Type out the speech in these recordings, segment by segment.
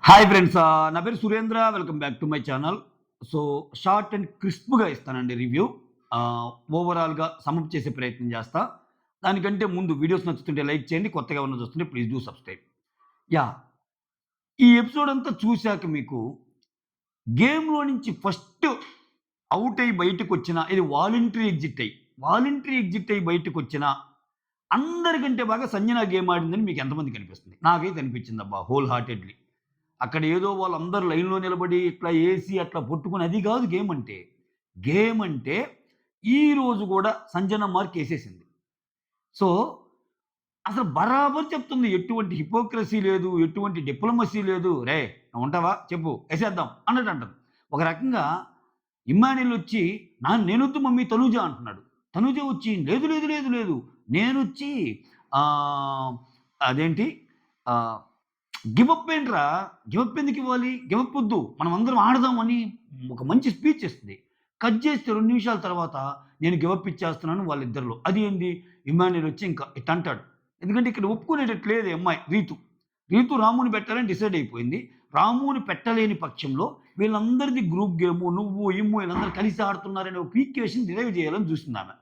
Hi friends. నా పేరు Surendra. Welcome back to my channel. So, short and క్రిస్ప్‌గా ఇస్తానండి రివ్యూ. ఓవరాల్‌గా సమ్ అప్ చేసే ప్రయత్నం చేస్తా. దానికంటే ముందు వీడియోస్ నచ్చుతుంటే లైక్ చేయండి. కొత్తగా ఎవరైనా చూస్తుంటే ప్లీజ్ డూ సబ్‌స్క్రైబ్. యాహ్! ఈ ఎపిసోడ్ అంతా చూసాక మీకు గేమ్‌లో నుంచి ఫస్ట్ ఔట్ అయ్యి బయటకొచ్చిన ఇది వాలంటరీ ఎగ్జిట్ అయ్యి బయటకొచ్చిన అందరికంటే బాగా సంజన గేమ్ ఆడిందని మీకు ఎంతమందికి అనిపిస్తుంది? నాకైతే అనిపించిందబ్బా హోల్ హార్టెడ్‌లీ. అక్కడ ఏదో వాళ్ళందరూ లైన్‌లో నిలబడి ఇట్లా ఏసి అట్లా పట్టుకొని అది గాదు గేమ్ అంటే. గేమ్ అంటే ఈరోజు గూడా సంజన మార్కేసేసింది. సో, అసలు బరాబర్ చెప్తుంది. ఎటువంటి హిపోక్రసీ లేదు. ఎటువంటి డిప్లొమసీ లేదు. "రేయ్! నువ్వుంటావా? చెప్పు ఎసేద్దాం" అన్నట్టు అంటది. ఒక రకంగా ఇమ్మాన్యుయల్ వచ్చి నేనొద్దు మమ్మీ తనూజ అంటున్నాడు. తనూజ వచ్చి లేదు, లేదు, లేదు, లేదు. నేనొచ్చి ఆహ్, అదేంటి ఆహ్, గివ్ అప్ ఏంట్రా? గివ్ అప్ ఎందుకివ్వాలి? గివ్ అప్ ఒద్దు. మనమందరం ఆడదాం అని ఒక మంచి స్పీచ్ ఇస్తది. కట్ చేస్తే 2 నిమిషాల తర్వాత నేను గివ్ అప్ ఇచ్చేస్తున్నాను వాళ్ళిద్దరిలో. అది ఏంది ఇమ్మాన్యుయల్ వచ్చి ఇంకా ఇట్టంటాడు. ఎందుకంటే ఇక్కడ ఒప్పుకునేటట్టు లేదు ఈ అమ్మాయి రీతు. రీతు రాముని పెట్టాలని డిసైడ్ అయిపోయింది. రాముని పెట్టలేని పక్షంలో వీళ్ళందరిది గ్రూప్ గేము. నువ్వు, ఇమ్ము వీళ్ళందరూ కలిసి ఆడుతున్నారనే ఒక ఈక్వేషన్ డిరైవ్ చేయాలని చూస్తుందామె.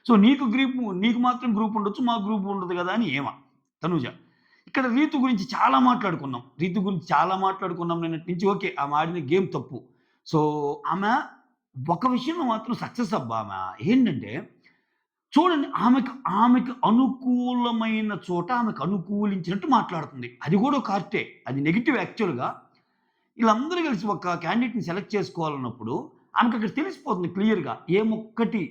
సో, నీకు మాత్రం గ్రూప్ ఉండొచ్చు. మాకు గ్రూప్ ఉండదు కదా! అని ఈమ తనూజ. ఇక్కడ రీతు గురించి చాలా మాట్లాడుకున్నాం. రీతు గురించి చాలా మాట్లాడుకున్నాం నిన్నటి నుంచి. ఓకే. ఆమె ఆడిన గేమ్ తప్పు. సో, ఆమె ఒక విషయంలో మాత్రం సక్సెస్ అబ్బా ఆమె. ఏంటంటే చూడండి ఆమెకు అనుకూలమైన చోట ఆమెకు అనుకూలించినట్టు మాట్లాడుతుంది. అది కూడా ఒక ఆర్టే. అది నెగెటివ్ యాక్చువల్‌గా. ఈళ్ళందరూ కలిసి ఒక క్యాండిడేట్‌ని సెలెక్ట్ చేసుకోవాలన్నప్పుడు ఆమెకక్కడ తెలిసిపోతుంది క్లియర్‌గా. ఏమొక్కటి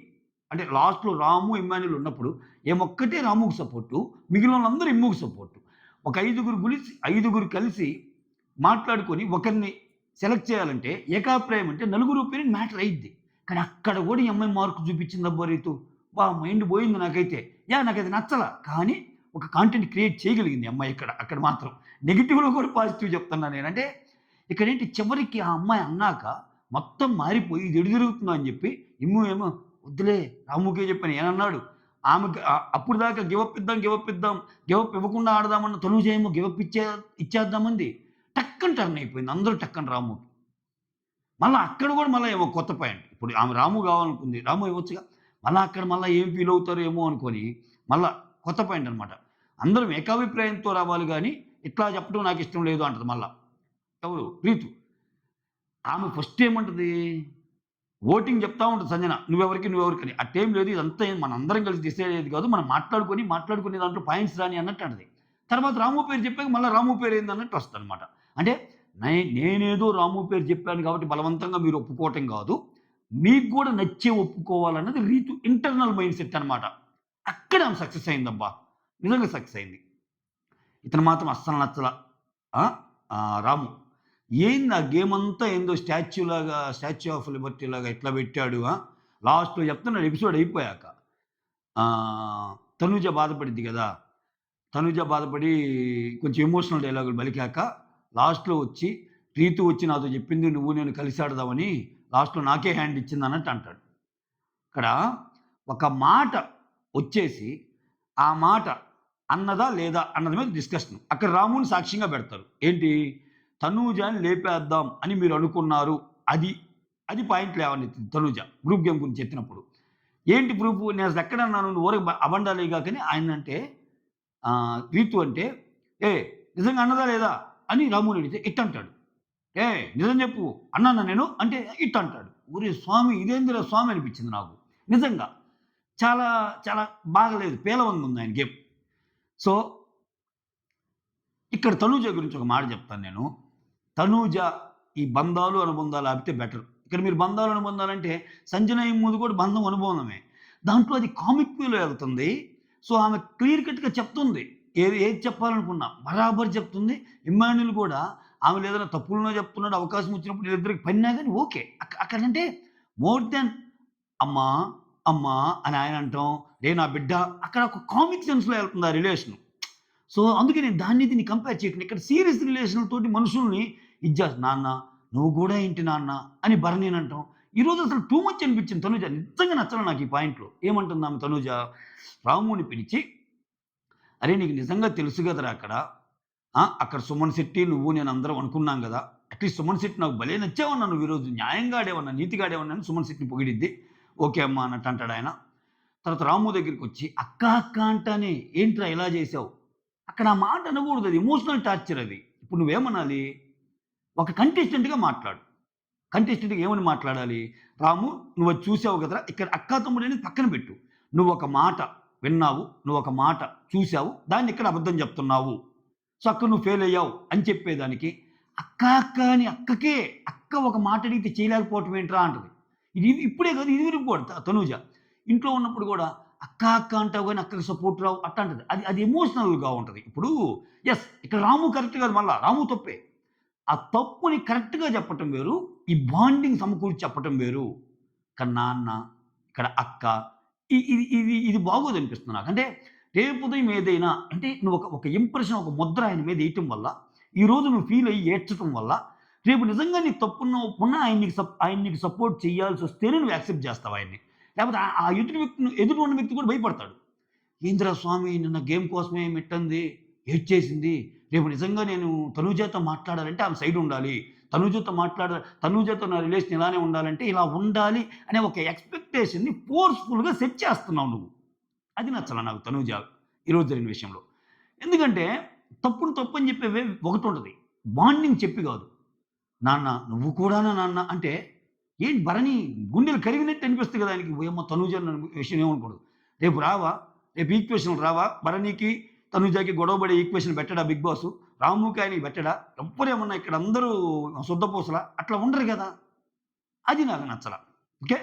అంటే లాస్ట్‌లో రాము, ఇమ్మాన్యుయల్ ఉన్నప్పుడు ఏమొక్కటే రాముకి సపోర్టు. మిగిలినోళ్ళందరూ ఇమ్ముకి సపోర్టు. ఒక ఐదుగురు కలిసి మాట్లాడుకొని ఒకరిని సెలెక్ట్ చేయాలంటే ఏకాభిప్రాయం అంటే నలుగురు ఒపీనియన్ మ్యాటర్ అయ్యిద్ది. కానీ అక్కడ కూడా ఈ అమ్మాయి మార్క్ చూపించిందబ్బా రీతు. మైండ్ పోయింది నాకైతే. నాకది నచ్చలా. కానీ ఒక కాంటెంట్ క్రియేట్ చేయగలిగింది ఈ అమ్మాయి ఇక్కడ. అక్కడ మాత్రం. నెగెటివ్‌లో కూడా పాజిటివ్ చెప్తున్నా నేను. అంటే ఇక్కడేంటి చివరికి ఆ అమ్మాయి అన్నాక మొత్తం మారిపోయి ఇది ఎటు తిరుగుతుందో అని చెప్పి ఇమ్ము ఏమో వద్దులే రాముకే చెప్పాను నేనన్నాడు. ఆమెకి అప్పటిదాకా గివ్ అప్ ఇవ్వకుండా ఆడదామన్న తనూజ ఏమో గివ్ అప్ ఇచ్చేద్దామంది. టక్కన టర్న్ అయిపోయింది. అందరూ టక్కన రాముకి. మళ్ళా అక్కడ కూడా మళ్ళా ఏమో కొత్త పాయింట్. ఇప్పుడు ఆమె రాము కావాలనుకుంది. రాము ఇవ్వచ్చుగా. మళ్ళా అక్కడ మళ్ళా ఏం ఫీల్ అవుతారో ఏమో అనుకోని మళ్ళా కొత్త పాయింట్ అనమాట. అందరం ఏకాభిప్రాయంతో రావాలి గానీ, ఇట్లా చెప్పడం నాకిష్టం లేదు అంటది మళ్ళా. ఎవరు? రీతు. ఆమె ఫస్ట్ ఏమంటది? ఓటింగ్ చెప్తా ఉంటది సంజన. నువ్వెవరికని. అట్టేం లేదు. ఇదంతా మనందరం కలిసి డిసైడ్ అయ్యేది కాదు. మనం మాట్లాడుకునే దాంట్లో పాయింట్స్ రాని అన్నట్టు అంటది. తర్వాత రాము పేరు చెప్పాక మళ్ళా రాము పేరు ఏందన్నట్టు వస్తదనమాట. అంటే నేనేదో రాము పేరు చెప్పాను కాబట్టి బలవంతంగా మీరు ఒప్పుకోవటం కాదు. మీకు కూడా నచ్చే ఒప్పుకోవాలన్నది రీతు ఇంటర్నల్ మైండ్ సెట్ అనమాట. అక్కడ ఆమె సక్సెస్ అయిందబ్బా! నిజంగా సక్సెస్ అయింది. ఇతను మాత్రం అస్సలు నచ్చల. ఆ! రాము. ఏంది ఆ గేమంతా ఏందో స్టాచ్యూ ఆఫ్ లిబర్టీ లాగా ఇట్లా పెట్టాడు. లాస్ట్‌లో చెప్తున్నాడు ఎపిసోడ్ అయిపోయాక. తనూజ బాధపడిద్ది గదా! తనూజ బాధపడి కొంచెం ఎమోషనల్ డైలాగులు పలికాక లాస్ట్‌లో వచ్చి రీతు వచ్చి నాతో చెప్పింది నువ్వు నేను కలిసి ఆడదామని లాస్ట్‌లో నాకే హ్యాండ్ ఇచ్చిందన్నట్టు అంటాడు. ఇక్కడ ఒక మాట వచ్చేసి ఆ మాట అన్నదా? లేదా? అన్నది మీద డిస్కషన్. అక్కడ రాముని సాక్ష్యంగా పెడతారు. ఏంటి? తనూజని లేపేద్దాం అని మీరు అనుకున్నారు. అది, అది పాయింట్ లేవనెత్తింది తనూజ. గ్రూప్ గేమ్ గురించి ఎత్తినప్పుడు. ఏంటి ప్రూఫు? నేనసలు ఎక్కడన్నాను? నువ్వు ఊరక అబండాలేగాకని ఆయనంటే రీతు అంటే, "ఏయ్! నిజంగా అన్నదా? లేదా?" అని రాముని అడిగితే ఇట్టంటాడు. "ఏయ్! నిజం చెప్పు. అన్నానా నేను?" అంటే ఇట్టంటాడు. ఒరేయ్ స్వామి! ఇదేందిరా స్వామి అనిపించింది నాకు. నిజంగా. చాలా, చాలా బాగలేదు. పేలవంగుంది ఆయన గేమ్. సో, ఇక్కడ తనూజ గురించి ఒక మాట చెప్తాను నేను. తనూజ ఈ బంధాలు, అనుబంధాలు ఆపితే బెటర్. ఇక్కడ మీరు బంధాలు, అనుబంధాలంటే సంజన ఇమ్ముది కూడా బంధం, అనుబంధమే. దాంట్లో అది కామిక్ వేలో ఎళ్తుంది. సో, ఆమె క్లియర్ కట్‌గా చెప్తుంది. ఏది చెప్పాలనుకున్నా బరాబర్ చెప్తుంది. ఇమ్మాన్యుయల్ కూడా ఆమెలో ఏదైనా తప్పులున్నా చెప్తున్నాడు. అవకాశం వచ్చినప్పుడు వీళ్ళిద్దరికి పడినా గాని ఓకే. అక్కడంటే మోర్ దాన్ అమ్మా, అమ్మా అని ఆయన అంటాం. రేయ్ నా బిడ్డ అక్కడ ఒక కామిక్ సెన్స్‌లో ఎళ్తుంది ఆ రిలేషను. సో, అందుకే నేను దాన్ని దీన్ని కంపేర్ చేయకండి. ఇక్కడ సీరియస్ రిలేషన్‌తోటి మనుషుల్ని నాన్న నువ్వు గూడా ఏంటి నాన్న అని భరణినంటాం. ఈరోజు అసలు టూ మచ్ అనిపించింది తనూజ. నిజంగా నచ్చల నాకు ఈ పాయింట్‌లో. ఏమంటుందామె తనూజ? రాముని పిలిచి, "అరేయ్! నీకు నిజంగా తెలుసు గదరా అక్కడ. అక్కడ సుమన్ శెట్టి, నువ్వు, నేను అందరం అనుకున్నాం గదా! అట్‌లీస్ట్ సుమన్ శెట్టి నాకు భలే నచ్చావన్నా నువ్వు ఈరోజు. న్యాయంగా ఆడావన్నా, నీతిగా ఆడావన్నా అని సుమన్ శెట్టిని పొగిడిద్ది. ఓకే అమ్మా అన్నట్టు అంటాడాయన. తర్వాత రాము దగ్గరికొచ్చి అక్క, అక్క అంటానే ఏంట్రా ఇలా జేశావు? అక్కడ ఆ మాట అనకూడదు. అది ఎమోషనల్ టార్చర్ అది. ఇప్పుడు నువ్వేమనాలి? ఒక కంటెస్టెంట్‌గా మాట్లాడు. కంటెస్టెంట్‌గా ఏమని మాట్లాడాలి? రాము నువ్వది చూసావు కదరా! ఇక్కడ అక్కా, తమ్ముడనేది పక్కన పెట్టు. నువ్వొక మాట విన్నావు. నువ్వొక మాట చూసావు. దాన్ని ఇక్కడ అబద్ధం చెప్తున్నావు. సో, అక్కడ నువ్వు ఫెయిల్ అయ్యావు అని చెప్పేదానికి, అక్క, అక్క అని అక్కకే అక్క ఒక మాట అడిగితే చేయలేకపోవటం ఏంట్రా అంటది. ఇది ఇప్పుడే కాదు ఇదివరకు కూడా తనూజ. ఇంట్లో ఉన్నప్పుడు కూడా అక్క, అక్క అంటావు గానీ అక్కకి సపోర్ట్ రావు అట్టా అంటది. అది అది ఎమోషనల్‌గా ఉంటది. ఇప్పుడు యెస్ ఇక్కడ రాము కరెక్ట్ కాదు మళ్ళా. రాము తప్పే. ఆ తప్పుని కరెక్ట్‌గా చెప్పటం వేరు. ఈ బాండింగ్ సమకూర్చి చెప్పటం వేరు. ఇక్కడ నాన్న, ఇక్కడ అక్క ఇది బాగోదనిపిస్తుంది నాకు. అంటే రేపు ఉదయం ఏదైనా అంటే నువ్వు ఒక ఇంప్రెషన్, ఒక ముద్ర ఆయన మీద ఏయటం వల్ల, ఈరోజు నువ్వు ఫీల్ అయ్యి ఏడ్చటం వల్ల, రేపు నిజంగా నీకు తప్పున్న ఒప్పున్నా ఆయన నీకు సపోర్ట్ చేయాల్సొస్తేనే నువ్వు యాక్సెప్ట్ చేస్తావు ఆయన్ని. లేకపోతే ఆ ఎదుటి ఉన్న వ్యక్తి కూడా భయపడతాడు. ఏందిరా స్వామి నిన్న గేమ్ కోసమే మెట్టంది, ఏడ్చేసింది. రేపు నిజంగా నేను తనూజతో మాట్లాడాలంటే ఆమె సైడ్ ఉండాలి. తనూజతో నా రిలేషన్ ఇలానే ఉండాలంటే ఇలా ఉండాలి అనే ఒక ఎక్స్‌పెక్టేషన్‌ని ఫోర్స్‌ఫుల్‌గా సెట్ చేస్తున్నావు నువ్వు. అది నచ్చల నాకు తనూజ ఈరోజు జరిగిన విషయంలో. ఎందుకంటే తప్పుని తప్పని చెప్పేవే ఒకటుంటది. బాండింగ్ చెప్పి కాదు. నాన్న నువ్వు కూడానా నాన్న అంటే ఏంటి భరణి గుండెలు కరిగినట్టు అనిపిస్తుంది కదా ఆయనకి. ఓయమ్మ తనూజ విషయం ఏమనకూడదు. రేపు రావా? రేపు ఈక్వేషన్‌లు రావా? భరణికి, తనూజకి గొడవ పడే ఈక్వేషన్ పెట్టడా బిగ్ బాసు? రాముకి ఆయనకి పెట్టడా? ఎవ్వరేమన్నా ఇక్కడ అందరూ శుద్ధపూసలా? అట్లా ఉండరు కదా! అది నాకు నచ్చల. ఓకే.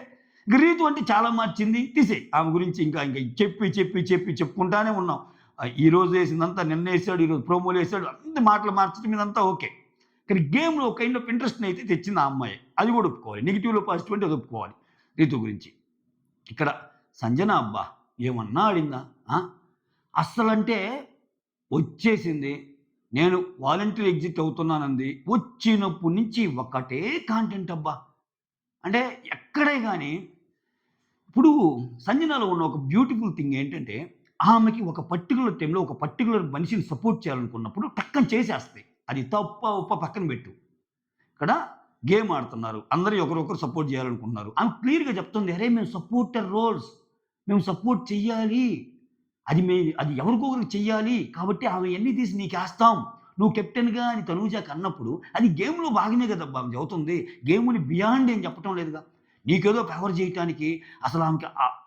ఇంక రీతు అంటే చాలా మార్చింది. తీసేయి. ఆమె గురించి ఇంకా చెప్పుకుంటానే ఉన్నాం. ఈరోజు ఏసిందంతా నిన్నేసాడు, ఈరోజు ప్రోమోలేసాడు. అన్ని మాటలు మార్చడం ఇదంతా ఓకే. కానీ గేమ్‌లో ఒక కైండ్ ఆఫ్ ఇంట్రెస్ట్‌నయితే తెచ్చింది ఆ అమ్మాయే. అది కూడా ఒప్పుకోవాలి. నెగెటివ్‌లో పాజిటివ్ అంటే అది ఒప్పుకోవాలి రీతు గురించి. ఇక్కడ సంజన అబ్బా! ఏమన్నా ఆడిందా? ఆ! అస్సలంటే వచ్చేసింది. నేను వాలంటరీ ఎగ్జిట్ అవుతున్నానంది. వచ్చినప్పటి నుంచి ఒకటే కాంటెంట్ అబ్బా! అంటే ఎక్కడే గాని ఇప్పుడు సంజనలో ఉన్న ఒక బ్యూటిఫుల్ థింగ్ ఏంటంటే, ఆమెకి ఒక పర్టిక్యులర్ టైమ్‌లో ఒక పర్టిక్యులర్ మనిషిని సపోర్ట్ చేయాలనుకున్నప్పుడు టక్కని చేసేస్తది. అది తప్పా, ఒప్పా పక్కన పెట్టు. ఇక్కడ గేమ్ ఆడుతున్నారు. అందరూ ఒకరొకరు సపోర్ట్ చేయాలనుకుంటున్నారు. ఆమె క్లియర్‌గా చెప్తుంది. "అరేయ్! మేము సపోర్టర్ రోల్స్. మేము సపోర్ట్ చెయ్యాలి. అది ఎవరికో ఒకరికి చెయ్యాలి. కాబట్టి ఆమెయన్నీ తీసి నీకేస్తాం. నువ్వు కెప్టెన్‌గా" అని తనూజకి అన్నప్పుడు, అది గేమ్‌లో భాగమే కదబ్బా! ఆమె చెబుతుంది. గేమ్‌ని బియాండ్ ఏం చెప్పటం లేదుగా. నీకేదో ఫేవర్ చేయటానికి అసలు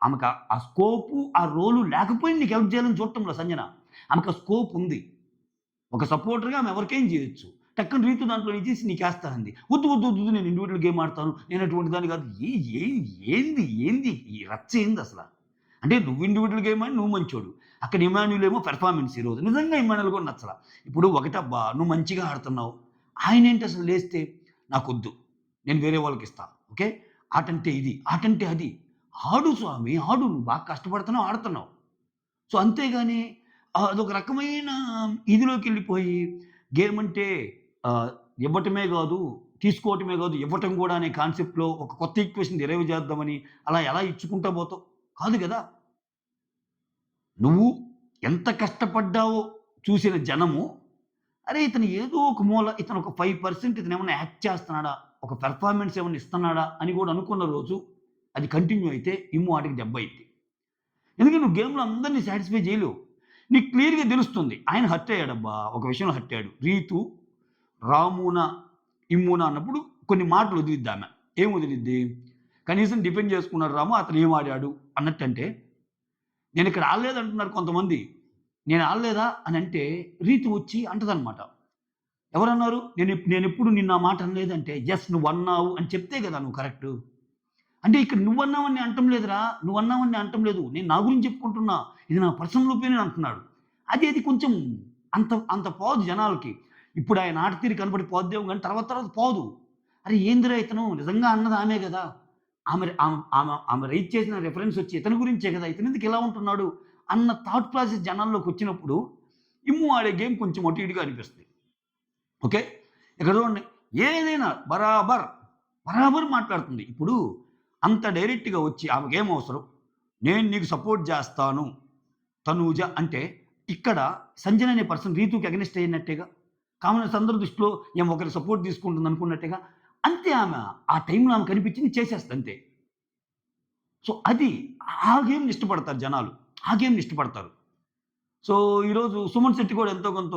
ఆమెకి ఆ స్కోపు, ఆ రోలు లేకపోయినా నీకు హెల్ప్ చేయాలని చూడటంలా సంజన. ఆమెకు ఆ స్కోప్ ఉంది. ఒక సపోర్టర్‌గా ఆమె ఎవరికైనా చేయొచ్చు. టక్కున రీతు దాంట్లో నుంచి తీసి నీకేస్తానంది. వద్దు నేను ఇండివిడ్యువల్ గేమ్ ఆడతాను. నేను అటువంటి దాన్ని కాదు. ఏంది ఈ రచ్చ ఏందసల? అంటే నువ్వు ఇండివిడ్యువల్ గేమ్ ఆడి నువ్వు మంచోడు. అక్కడ ఇమాన్యుల్ ఏమో పెర్ఫార్మన్స్ ఈరోజు. నిజంగా ఇమాన్యుల్ కూడా నచ్చల. ఇప్పుడు ఒకటబ్బా నువ్వు మంచిగా ఆడుతున్నావు. ఆయనేంటి అసలు లేస్తే నాకొద్దు. నేను వేరే వాళ్ళకిస్తా. ఓకే. ఆటంటే ఇది, ఆటంటే అది. ఆడు స్వామి ఆడు. నువ్వు బాగా కష్టపడుతున్నావు, ఆడుతున్నావు. సో, అంతేగాని అదొక రకమైన ఇదిలోకెళ్ళిపోయి గేమ్ అంటే ఆహ్, ఇవ్వటమే గాదు, తీసుకోవటమే గాదు, ఇవ్వటం గూడా అనే కాన్సెప్ట్‌లో ఒక కొత్త ఈక్వేషన్ డిరైవ్ చేద్దామని అలా ఎలా ఇచ్చుకుంటా పోతావు? కాదు గదా! నువ్వు ఎంత కష్టపడ్డావో చూసిన జనము, అరే! ఇతను ఏదో ఒక మూల ఇతను ఒక 5% ఇతనేమన్నా యాక్ట్ చేస్తున్నాడా? ఒక పెర్ఫార్మన్స్ ఏమన్నా ఇస్తున్నాడా? అని గూడా అనుకున్న రోజు అది కంటిన్యూ అయితే ఇమ్ము ఆటికి దెబ్బ అయిద్ది. ఎందుకంటే నువ్వు గేమ్‌లో అందరిని సాటిస్ఫై చేయలేవు. నీకు క్లియర్‌గా తెలుస్తుంది. ఆయన హర్ట్ అయ్యాడబ్బా! ఒక విషయంలో హర్ట్ అయ్యాడు. రీతు, రామున, ఇమ్మున అన్నప్పుడు కొన్ని మాటలు వదిలిద్దామె. ఏం వదిలిద్ది? కనీసం డిఫెండ్ చేసుకున్నాడు రాము. అతను ఏం ఆడాడు అన్నట్టంటే, నేనిక్కడ ఆడలేదంటున్నారు కొంతమంది. నేను ఆడలేదా అనంటే రీతు వచ్చి అంటదనమాట. ఎవరన్నారు? నేనెప్పుడు నిన్ను ఆ మాట అనలేదంటే, యెస్ నువ్వన్నావు అని చెప్తే గదా! నువ్వు కరెక్టు. అంటే ఇక్కడ నువ్వన్నావని నేను అనటం లేదురా. నువ్వన్నావని నేను అనటం లేదు. నేను నా గురించి చెప్పుకుంటున్నా. ఇది నా పర్సనల్ ఒపీనియన్ అంటున్నాడు. అది కొంచెం అంత పోదు జనాలకి. ఇప్పుడు ఆయన ఆట తీరు కనపడి పోద్దేమో గానీ తర్వాత పోదు. అరే ఏందిరా ఇతను నిజంగా అన్నది ఆమె గదా! ఆమె రైజ్ చేసిన రిఫరెన్స్ వచ్చి ఇతని గురించే గదా! ఇతనెందుకు ఇలా ఉంటున్నాడు అన్న థాట్ ప్రాసెస్ జనాల్లోకొచ్చినప్పుడు ఇమ్ము ఆడే గేమ్ కొంచెం అటు ఇటుగా అనిపిస్తది. ఓకే. ఇక్కడ చూడండి ఏదైనా బరాబర్ మాట్లాడుతుంది. ఇప్పుడు అంత డైరెక్ట్‌గా వచ్చి ఆమెకేం అవసరం? నేను నీకు సపోర్ట్ జేస్తాను తనూజ అంటే, ఇక్కడ సంజన అనే పర్సన్ రీతూకి అగైనెస్ట్ అయినట్టేగా. కామనర్స్ అందరి దృష్టిలో ఈమె ఒకరి సపోర్ట్ తీసుకుంటుంది అనుకున్నట్టుగా. అంతే ఆమె. ఆ టైంలో ఆమె కనిపించింది చేసేస్తది అంతే. సో, అది ఆ గేమ్‌ని ఇష్టపడతారు జనాలు. ఆ గేమ్‌ని ఇష్టపడతారు. సో, ఈరోజు సుమన్ శెట్టి కూడా ఎంతో కొంత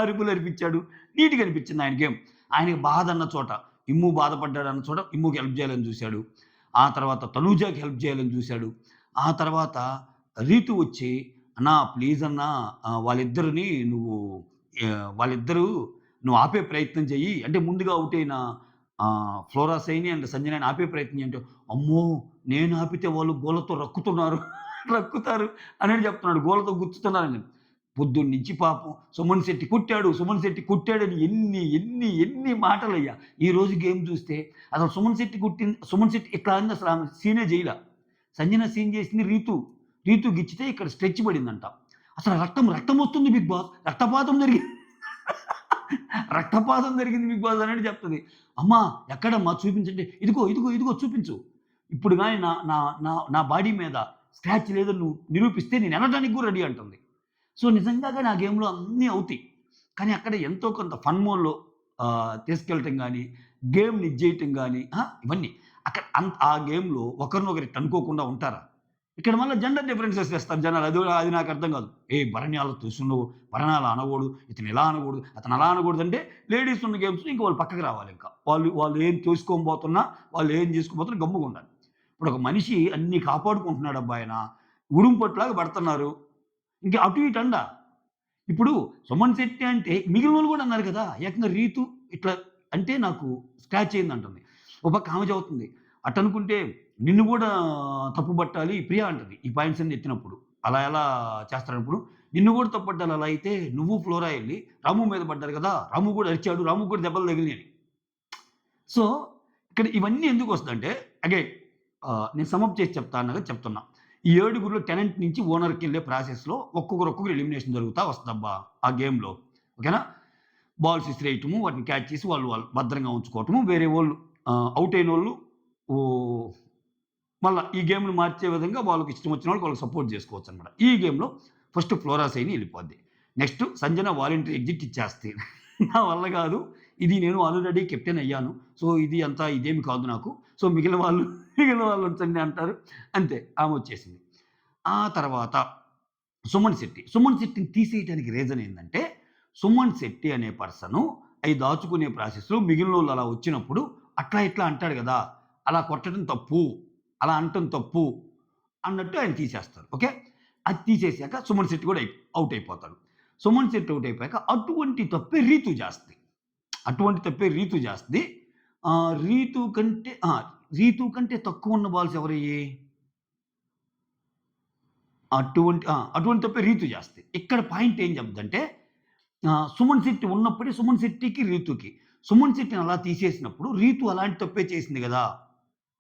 అరుపులరిపించాడు. నీట్‌గా అనిపించింది ఆయన గేమ్. ఆయనకి బాధన్న చోట, ఇమ్ము బాధపడ్డాడన్న చోట ఇమ్ముకి హెల్ప్ చేయాలని చూసాడు. ఆ తర్వాత తనూజకి హెల్ప్ చేయాలని చూసాడు. ఆ తర్వాత రీతు వచ్చి, "అన్నా ప్లీజ్ అన్నా వాళ్ళిద్దరిని వాళ్ళిద్దరూ నువ్వు ఆపే ప్రయత్నం చెయ్యి." అంటే ముందుగా ఔట్ అయిన ఫ్లోరా సైని అండ్ సంజనని ఆపే ప్రయత్నం చేయంటే, "అమ్మో! నేను ఆపితే వాళ్ళు గోళ్ళతో రక్కుతున్నారు." రక్కుతారు అనేది చెప్తున్నాడు. గోళ్ళతో గుచ్చుతున్నారని. పొద్దున్నుంచి పాపం సుమన్ శెట్టి కొట్టాడు, సుమన్ శెట్టి కొట్టాడని ఎన్ని మాటలయ్యా. ఈరోజు గేమ్ చూస్తే అసలు సుమన్ శెట్టి ఇట్లా అంది అసలు ఆమె సీనే చేయలా. సంజన సీన్ చేసింది రీతు. రీతు గిచ్చితే ఇక్కడ స్ట్రెచ్ పడిందంట. అసలు రక్తం వస్తుంది బిగ్ బాస్. రక్తపాతం జరిగింది. రక్తపాతం జరిగింది బిగ్ బాస్ అనేది చెప్తది. అమ్మా ఎక్కడమ్మా చూపించంటే, ఇదిగో చూపించు. ఇప్పుడు గాని నా నా నా నా బాడీ మీద స్క్రాచ్ లేదని నువ్వు నిరూపిస్తే నేను ఎళ్ళటానికి కూడా రెడీ అంటుంది. సో, నిజంగా గాని ఆ గేమ్‌లో అన్నీ అవుతాయి. కానీ అక్కడ ఎంతో కొంత ఫన్ మోడ్‌లో తీసుకెళ్ళటం గాని, గేమ్‌ని ఇది జేయటం గాని ఇవన్నీ. అక్కడ ఆ గేమ్‌లో ఒకరినొకరు తన్నుకోకుండా ఉంటారా? ఇక్కడ మళ్ళా జెండర్ డిఫరెన్సెస్ తెస్తారు జనాలు. అది నాకు అర్థం కాదు. భరణి అలా చూస్తున్నావు, భరణి అలా అనకూడదు, ఇతను ఇలా అనకూడదు, అతను అలా అనకూడదంటే లేడీస్ ఉన్న గేమ్స్‌లో ఇంక వాళ్ళు పక్కకి రావాలింక. వాళ్ళు ఏం తోసుకోబోతున్నా, వాళ్ళు ఏం చేసుకోబోతున్నా గమ్ముగుండాలి. ఇప్పుడు ఒక మనిషి అన్నీ కాపాడుకుంటున్నాడబ్బా ఆయన. ఉడుంపొట్టులాగా పడుతున్నారు. ఇంక అటు ఇటు అండ. ఇప్పుడు సుమన్ శెట్టి అంటే మిగిలినోళ్ళు గూడా అన్నారు కదా! ఏకంగా రీతు ఇట్లా అంటే నాకు స్క్రాచ్ అయిందంటుంది. ఓ పక్క ఆమె చెబుతుంది. అటనుకుంటే నిన్ను గూడా తప్పుబట్టాలి ప్రియ అంటది. ఈ పాయింట్స్ అన్ని ఎత్తినప్పుడు. అలా ఎలా చేస్తారన్నప్పుడు, నిన్ను గూడా తప్పుబట్టాలి అలా అయితే నువ్వు ఫ్లోరా ఎళ్లి రాము మీద పడ్డారు కదా! రాము గూడా అరిచాడు. రాముకి కూడా దెబ్బలు తగిలినాయని. సో, ఇక్కడ ఇవన్నీ ఎందుకొస్తదంటే అగైన్ నేను సమ్ చేసి చెప్తా అన్నగా చెప్తున్నా. ఈ ఏడుగురిలో టెనెంట్ నుంచి ఓనర్‌కెళ్ళే ప్రాసెస్‌లో ఒక్కొక్కరు ఎలిమినేషన్ జరుగుతా వస్తదబ్బా ఆ గేమ్‌లో. ఓకేనా? బాల్స్ ఇసిరేయటము, వాటిని క్యాచ్ చేసి వాళ్ళు భద్రంగా ఉంచుకోవటము. వేరే వోళ్ళు ఔట్ అయినోళ్ళు ఓహ్, మళ్ళా ఈ గేమ్‌ని మార్చే విధంగా వాళ్ళకి ఇష్టం వచ్చిన వాళ్ళకి సపోర్ట్ చేసుకోవచ్చనమాట. ఈ గేమ్‌లో ఫస్ట్ ఫ్లోరా సైని ఎళ్ళిపోద్ది. నెక్స్ట్ సంజన వాలంటరీ ఎగ్జిట్ ఇచ్చేస్తది. నా వల్ల కాదు. ఇది నేను ఆల్రెడీ కెప్టెన్ అయ్యాను. సో, ఇదేమి కాదు నాకు. సో, మిగిలిన వాళ్ళు ఉంచండి అంటారు. అంతే ఆమొచ్చేసింది. ఆ తర్వాత సుమన్ శెట్టిని తీసేయటానికి రీజన్ ఏందంటే, సుమన్ శెట్టి అనే పర్సను అయి దాచుకునే ప్రాసెస్‌లో మిగిలినోళ్ళు అలా వచ్చినప్పుడు అట్లా ఇట్లా అంటాడు గదా! అలా కొట్టడం తప్పు. అలా అనటం తప్పు అన్నట్టు ఆయన తీసేస్తారు. ఓకే. అది తీసేసాక సుమన్ శెట్టి కూడా ఔట్ అయిపోతాడు. సుమన్ శెట్టి ఔట్ అయిపోయాక అటువంటి తప్పే రీతు చేస్తది. రీతు కంటే రీతు కంటే తక్కువ ఉన్న బాల్స్ ఎవరయ్యి? అటువంటి తప్పే రీతు చేస్తది. ఇక్కడ పాయింట్ ఏం చెప్దంటే సుమన్ శెట్టి ఉన్నప్పుడే సుమన్ శెట్టికి, రీతుకి. సుమన్ శెట్టిని అలా తీసేసినప్పుడు రీతు అలాంటి తప్పే చేసింది గదా!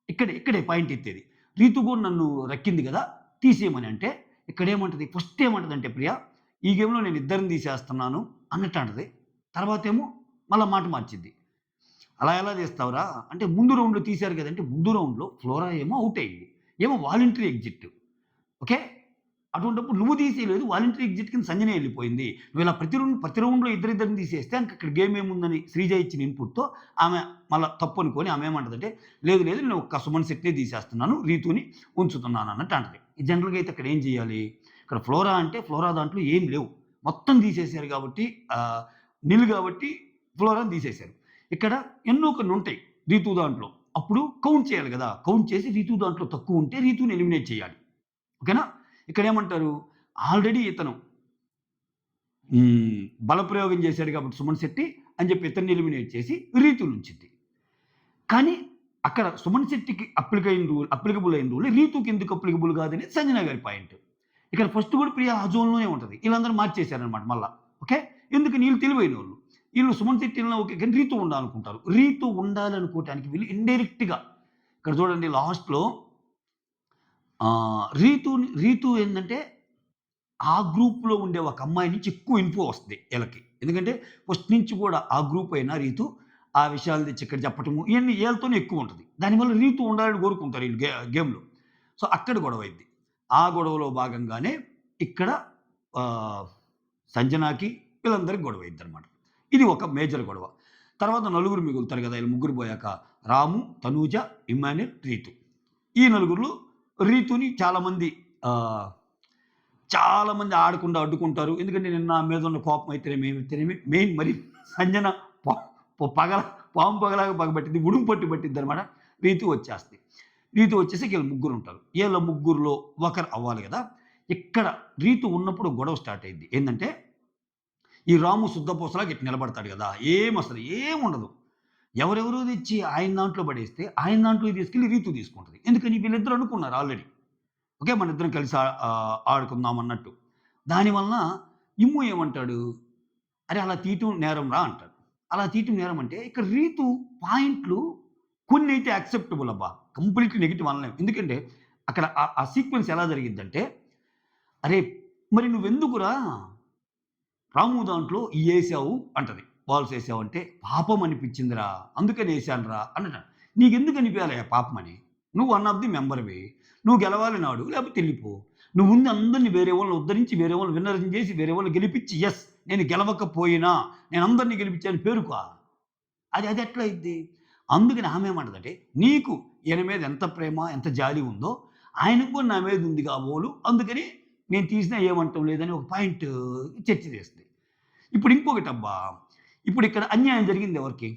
ఇక్కడే పాయింట్ ఎత్తేది. రీతు గూడా నన్ను రక్కింది గదా! తీసేయమని అంటే ఇక్కడేమంటది? ఫస్ట్ ఏమంటదంటే ప్రియ, ఈ గేమ్‌లో నేను ఇద్దరిని తీసేస్తున్నాను అన్నట్టు అంటది. తర్వాతేమో మళ్ళా మాట మార్చిద్ది. అలా ఎలా తీస్తావురా? అంటే ముందు రౌండ్‌లో తీశారు గదంటే ముందు రౌండ్‌లో ఫ్లోరా ఏమో ఔట్ అయింది. ఏమో వాలంటరీ ఎగ్జిట్. ఓకే. అటువంటప్పుడు నువ్వు తీసేయలేదు. వాలంటరీ ఎగ్జిట్ కింద సంజనే ఎళ్ళిపోయింది. నువ్విలా ప్రతి రౌండ్‌లో ఇద్దరిద్దరిని తీసేస్తే ఇంకక్కడ గేమ్ ఏముందని శ్రీజ ఇచ్చిన ఇన్‌పుట్‌తో ఆమె మళ్ళా తప్పు అనుకోని ఆమేమంటదంటే, లేదు నేను ఒక్క సుమన్ శెట్టినే తీసేస్తున్నాను. రీతుని ఉంచుతున్నాను అన్నట్టు అంటది. జనరల్‌గా అయితే ఇక్కడ ఏం చేయాలి? ఇక్కడ ఫ్లోరా దాంట్లో ఏం లేవు. మొత్తం తీసేసారు కాబట్టి నిల్ కాబట్టి ఫ్లోరాని తీసేసారు. ఇక్కడ ఎన్నో కొన్ని ఉంటాయి రీతు దాంట్లో. అప్పుడు కౌంట్ చేయాలి గదా! కౌంట్ చేసి రీతు దాంట్లో తక్కువుంటే రీతుని ఎలిమినేట్ చేయాలి. ఓకేనా? ఇక్కడేమంటారు? ఆల్రెడీ ఇతను బలప్రయోగం చేశాడు కాబట్టి సుమన్ శెట్టి అని చెప్పి ఇతన్ని ఎలిమినేట్ చేసి రీతునుంచిద్ది. కానీ అక్కడ సుమన్ శెట్టికి అప్లికబుల్ అయిన రూల్ రీతుకి ఎందుకు అప్లికబుల్ కాదనేది సంజన గారి పాయింట్. ఇక్కడ ఫస్ట్ కూడా ప్రియ ఆ జోన్‌లోనే ఉంటది. ఈళ్ళందరూ మార్చేసారనమాట మళ్ళా. ఓకే. ఎందుకని ఈళ్ళు తెలివైనోళ్ళు. ఈళ్ళు సుమన్ శెట్టి‌ని ఓకే. కానీ రీతు ఉండాలనుకుంటారు. రీతు ఉండాలనుకోవటానికి వీళ్ళు ఇండైరెక్ట్‌గా ఇక్కడ చూడండి లాస్ట్‌లో రీతు ఏందంటే ఆ గ్రూప్‌లో ఉండే ఒక అమ్మాయి నుంచి ఎక్కువ ఇన్ఫో వస్తది ఈళ్ళకి. ఎందుకంటే ఫస్ట్ నుంచి కూడా ఆ గ్రూప్ అయిన రీతు ఆ విషయాలు తెచ్చి ఇక్కడ చెప్పటము ఇయన్నీ ఈళ్ళతోనే ఎక్కువుంటది. దానివల్ల రీతు ఉండాలని కోరుకుంటారు ఈళ్ళు గేమ్‌లో. సో, అక్కడ గొడవైద్ది. ఆ గొడవలో భాగంగానే ఇక్కడ ఆహ్, సంజనాకి వీళ్ళందరికి గొడవైద్దనమాట. ఇది ఒక మేజర్ గొడవ. తర్వాత నలుగురు మిగులుతారు కదా! ఈళ్ళు ముగ్గురు పోయాక రాము, తనూజ, ఇమ్మాన్యుల్, రీతు. ఈ నలుగురిలో రీతుని ఆహ్, చాలామంది ఆడకుండా అడ్డుకుంటారు. ఎందుకంటే నిన్న నా మీద ఉన్న కోపం అయితేనేమి మెయిన్ మరి సంజన ప ప పగల పాము పగలాగా పగబట్టింది. ఉడుము పట్టు పట్టిద్దనమాట. రీతు వచ్చేస్తది. రీతు వచ్చేసి ఈళ్ళు ముగ్గురుంటారు. ఈళ్ళ ముగ్గురిలో ఒకరు అవ్వాలి గదా! ఇక్కడ రీతు ఉన్నప్పుడు గొడవ స్టార్ట్ అయ్యిద్ది. ఏందంటే ఈ రాము సుద్దపూసలాగా ఇట్ట నిలబడతాడు గదా! ఏమసలు ఏముండదు. ఎవరెవరో తెచ్చి ఆయన దాంట్లో పడేస్తే, ఆయన దాంట్లోకి తీసుకెళ్ళి రీతు తీసుకుంటది. ఎందుకని వీళ్ళిద్దరూ అనుకున్నారు ఆల్రెడీ. ఓకే. మనిద్దరం కలిసి ఆడుకుందాం అన్నట్టు. దానివలన ఇమ్ము ఏమంటాడు, "అరె! అలా తీయటం నేరం రా" అంటాడు. అలా తీయటం నేరం అంటే ఇక్కడ రీతు పాయింట్లు కొన్నైతే యాక్సెప్టబుల్ అబ్బా! కంప్లీట్‌లీ నెగెటివ్ అనలేం. ఎందుకంటే అక్కడ ఆ సీక్వెన్స్ ఎలా జరిగిద్దంటే, "అరే! మరి నువ్వెందుకురా రాము దాంట్లో ఇయేసావు" అంటది. బాల్స్ ఏసావంటే, "పాపం అనిపిచ్చిందిరా. అందుకని ఏశానురా" అన్నాడు. "నీకెందుకు అనిపియాలయ్యా పాపమని? నువ్వు వన్ ఆఫ్ ది మెంబర్‌వి. నువ్వు గెలవాలి నాడు లేకపోతే ఎళ్ళిపో. నువ్వుంది అందరిని వేరే వాళ్ళని ఉద్ధరించి, వేరే వాళ్ళని విన్నర్‌ని చేసి, వేరే వాళ్ళని గెలిపిచ్చి యెస్ నేను గెలవకపోయినా నేను అందరిని గెలిపించాను పేరుకో. అది ఎట్లా అయిద్ది? అందుకని ఆమేమంటదంటే, "నీకు ఈయన మీద ఎంత ప్రేమ, ఎంత జాలి ఉందో, ఆయనకు కూడా నా మీద ఉంది కాబోలు. అందుకని నేను తీసినా ఏమంటం లేదని" ఒక పాయింట్ చర్చ చేస్తది. ఇప్పుడు ఇంకొకటబ్బా! ఇప్పుడిక్కడ అన్యాయం జరిగింది ఎవరికి?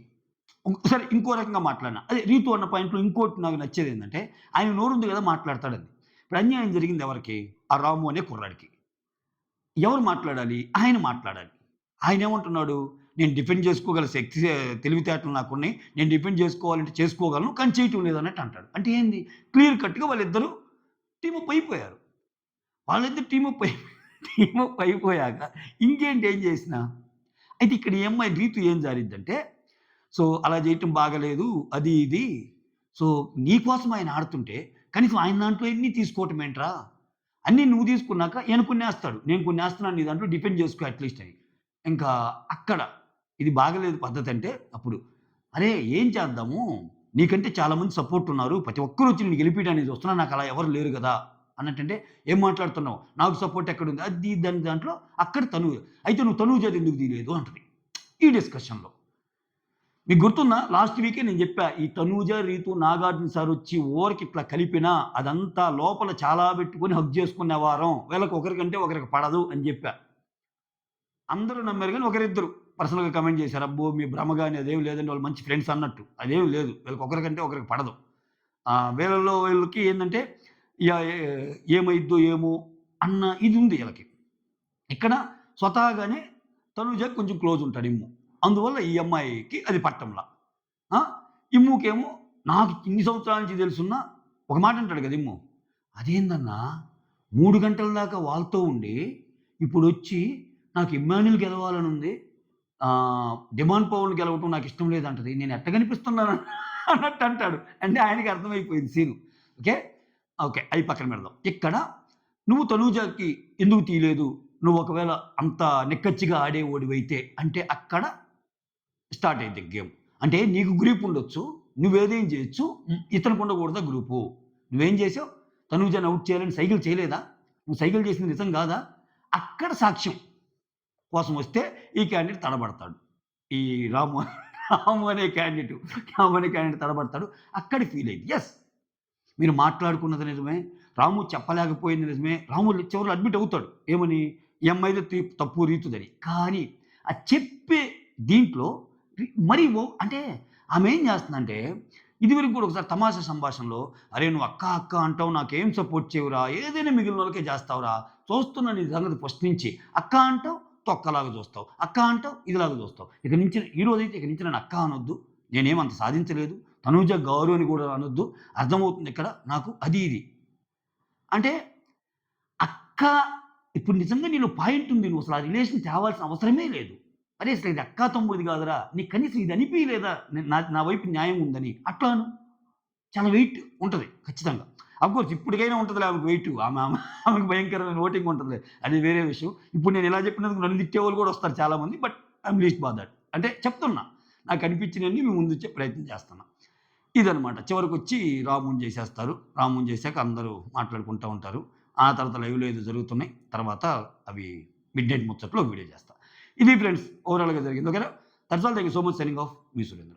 సరే ఇంకో రకంగా మాట్లాడినా. అదే రీతు అన్న పాయింట్‌లో ఇంకోటి నాకు నచ్చేదేంటంటే, ఆయన నోరుంది గదా! మాట్లాడతాడని. ఇప్పుడు అన్యాయం జరిగింది ఎవరికి? ఆ రాము అనే కుర్రాడికి. ఎవరు మాట్లాడాలి? ఆయన మాట్లాడాలి. ఆయనేమంటున్నాడు? నేను డిఫెండ్ చేసుకోగల శక్తి తెలివితేటలు నాకున్నయి. నేను డిఫెండ్ చేసుకోవాలంటే చేసుకోగలను. కానీ చేయటం లేదన్నట్టు అంటాడు. అంటే ఏంది? క్లియర్ కట్‌గా వాళ్ళిద్దరూ టీమప్ అయిపోయారు. వాళ్ళిద్దరు టీమప్ అయిపోయాక ఇంకేంటి ఏం చేసినా? అయితే ఇక్కడ ఈ అమ్మాయి రీతు ఏం జారిద్దంటే, సో, అలా చేయటం బాగాలేదు. అది ఇది. సో, నీ కోసం ఆయన ఆడుతుంటే, కనీసం ఆయన దాంట్లో ఎన్ని తీసుకోవటం ఏంట్రా? అన్నీ నువ్వు తీసుకున్నాక ఈయన కొన్నేస్తాడు. నేను కొన్నేస్తున్నాను నీ దాంట్లో డిఫెండ్ చేసుకో అట్‌లీస్ట్ అని. ఇంకా అక్కడ ఇది బాగాలేదు పద్ధతంటే అప్పుడు, "అరే! ఏం చేద్దాము? నీకంటే చాలా మంది సపోర్ట్ ఉన్నారు. ప్రతి ఒక్కరు వచ్చి నిన్ను గెలిపియడానికి చూస్తున్నారు. నాకు అలా ఎవరు లేరు గదా!" అన్నట్టంటే, "ఏం మాట్లాడుతున్నావు? నాకు సపోర్ట్ ఎక్కడుంది?" అది దాని దాంట్లో అక్కడ తను, "అయితే నువ్వు తనూజది ఎందుకు తీయలేదు?" అంటది. ఈ డిస్కషన్‌లో. మీకు గుర్తుందా? లాస్ట్ వీకే నేను జెప్పా. ఈ 'తనూజ, రీతు, నాగార్జున సారొచ్చి ఊరకిట్లా కలిపినా అదంతా లోపల చాలా బెట్టుకొని హగ్ జేసుకునే వారం. వీళ్ళకి ఒకరికంటే ఒకరికి పడదు అని జెప్పా. అందరూ నమ్మారు గానీ ఒకరిద్దరు పర్సనల్‌గా కామెంట్ జేశారు. అబ్బో! మీ భ్రమ గాని అదేమి లేదండి. వాళ్ళు మంచి ఫ్రెండ్స్ అన్నట్టు. అదేమి లేదు. వీళ్ళకి ఒకరికంటే ఒకరికి పడదు. వీళ్ళలో వీళ్ళకి ఏందంటే యాహ్! ఏమైద్దో ఏమో అన్న ఇది ఉంది ఈళ్ళకి. ఇక్కడ స్వతహాగానే తనూజకి కొంచెం క్లోజ్ ఉంటాడు ఇమ్ము. అందువల్ల ఈ అమ్మాయికి అది పట్టంలా. ఆ! ఇమ్ముకేమో నాకు ఇన్ని సంవత్సరాల నుంచి తెలుసున్నా ఒక మాట అంటాడు కదా! ఇమ్ము. "అదేందన్నా 3 గంటల దాకా వాళ్ళతో ఉండి, ఇప్పుడొచ్చి నాకు ఇమ్మాన్యుల్ గెలవాలనుంది. డిమాండ్ పవన్ గెలవటం నాకిష్టం లేదంటది. నేను ఎట్ట కనిపిస్తున్నాను" అన్నట్టు అంటాడు. అంటే ఆయనకి అర్థమైపోయింది సీను. ఓకే. ఓకే. అయి పక్కన పెడదాం. ఇక్కడ నువ్వు తనూజకి ఎందుకు తీయలేదు? నువ్వు ఒకవేళ అంత నిక్కచ్చిగా ఆడేవోడివైతే అంటే అక్కడ స్టార్ట్ అయిద్ది గేమ్. అంటే నీకు గ్రూప్ ఉండొచ్చు. నువ్వేదైనా చేయొచ్చు. ఇతనికి ఉండకూడదా గ్రూపు? నువ్వేం చేసావు? తనూజని ఔట్ చేయాలని సైగలు చేయలేదా? నువ్వు సైగలు చేసింది నిజం కాదా? అక్కడ సాక్ష్యం కోసం వస్తే ఈ క్యాండిడేట్ తడబడతాడు. ఈ రాము రాము అనే క్యాండిడేట్ తడబడతాడు. అక్కడ ఫీల్ అయ్యింది. యెస్. మీరు మాట్లాడుకున్నది నిజమే. రాము చెప్పలేకపోయింది నిజమే. రాము చివరిలో అడ్మిట్ అవుతాడు. ఏమని? ఈ అమ్మాయిది తప్పు రీతుదని. కానీ ఆ చెప్పే దీంట్లో మరి అంటే ఆమె ఏం చేస్తుందంటే, ఇదివరకు కూడా ఒకసారి తమాషా సంభాషణలో, "అరే! నువ్వు అక్క, అక్క అంటావు. నాకేం సపోర్ట్ చేయవురా? ఏదైనా మిగిలినోళ్ళకే చేస్తావురా. చూస్తున్నా నీ సంగతి ఫస్ట్ నుంచి. అక్క అంటావు, తొక్కలాగా చూస్తావు. అక్క అంటావు, ఇదిలాగా చూస్తావు. ఇక నుంచి ఈరోజైతే ఇక నుంచి నన్ను అక్క అనొద్దు. నేనేమంత సాధించలేదు. తనూజ గారు అని కూడా అనొద్దు. అర్థమవుతుంది ఇక్కడ నాకు అది ఇది." అంటే అక్క ఇప్పుడు నిజంగా నీలో పాయింట్ ఉంది. నువ్వు అసలు ఆ రిలేషన్ తేవాల్సిన అవసరమే లేదు. అరే! అసలు ఇది అక్కా, తమ్ముడిది కాదురా! నీకు కనీసం ఇది అనిపియలేదా? నా వైపు న్యాయం ఉందని. అట్లా అను. చాలా వెయిట్ ఉంటది ఖచ్చితంగా. అఫ్‌కోర్స్ ఇప్పటికైనా ఉంటదిలే ఆమెకు వెయిటు. ఆమెకు భయంకరమైన ఓటింగ్ ఉంటదిలే. అది వేరే విషయం. ఇప్పుడు నేను ఇలా చెప్పినందుకు నన్ను తిట్టేవాళ్ళు కూడా వస్తారు చాలామంది. But I'm least bothered. అంటే చెప్తున్నా. నాకు అనిపించినయన్ని మీ ముందుంచే ప్రయత్నం చేస్తున్నా. ఇదనమాట. చివరికొచ్చి రాముని చేసేస్తారు. రాముని చేశాక అందరూ మాట్లాడుకుంటా ఉంటారు. ఆ తర్వాత లైవ్‌లో ఏదో జరుగుతున్నాయి. తర్వాత అవి మిడ్‌నైట్ ముచ్చట్లో వీడియో చేస్తా. ఇది ఫ్రెండ్స్ ఓవరాల్‌గా జరిగింది. ఓకేనా? That's all. Thank you so much. Signing off. Me Surendra.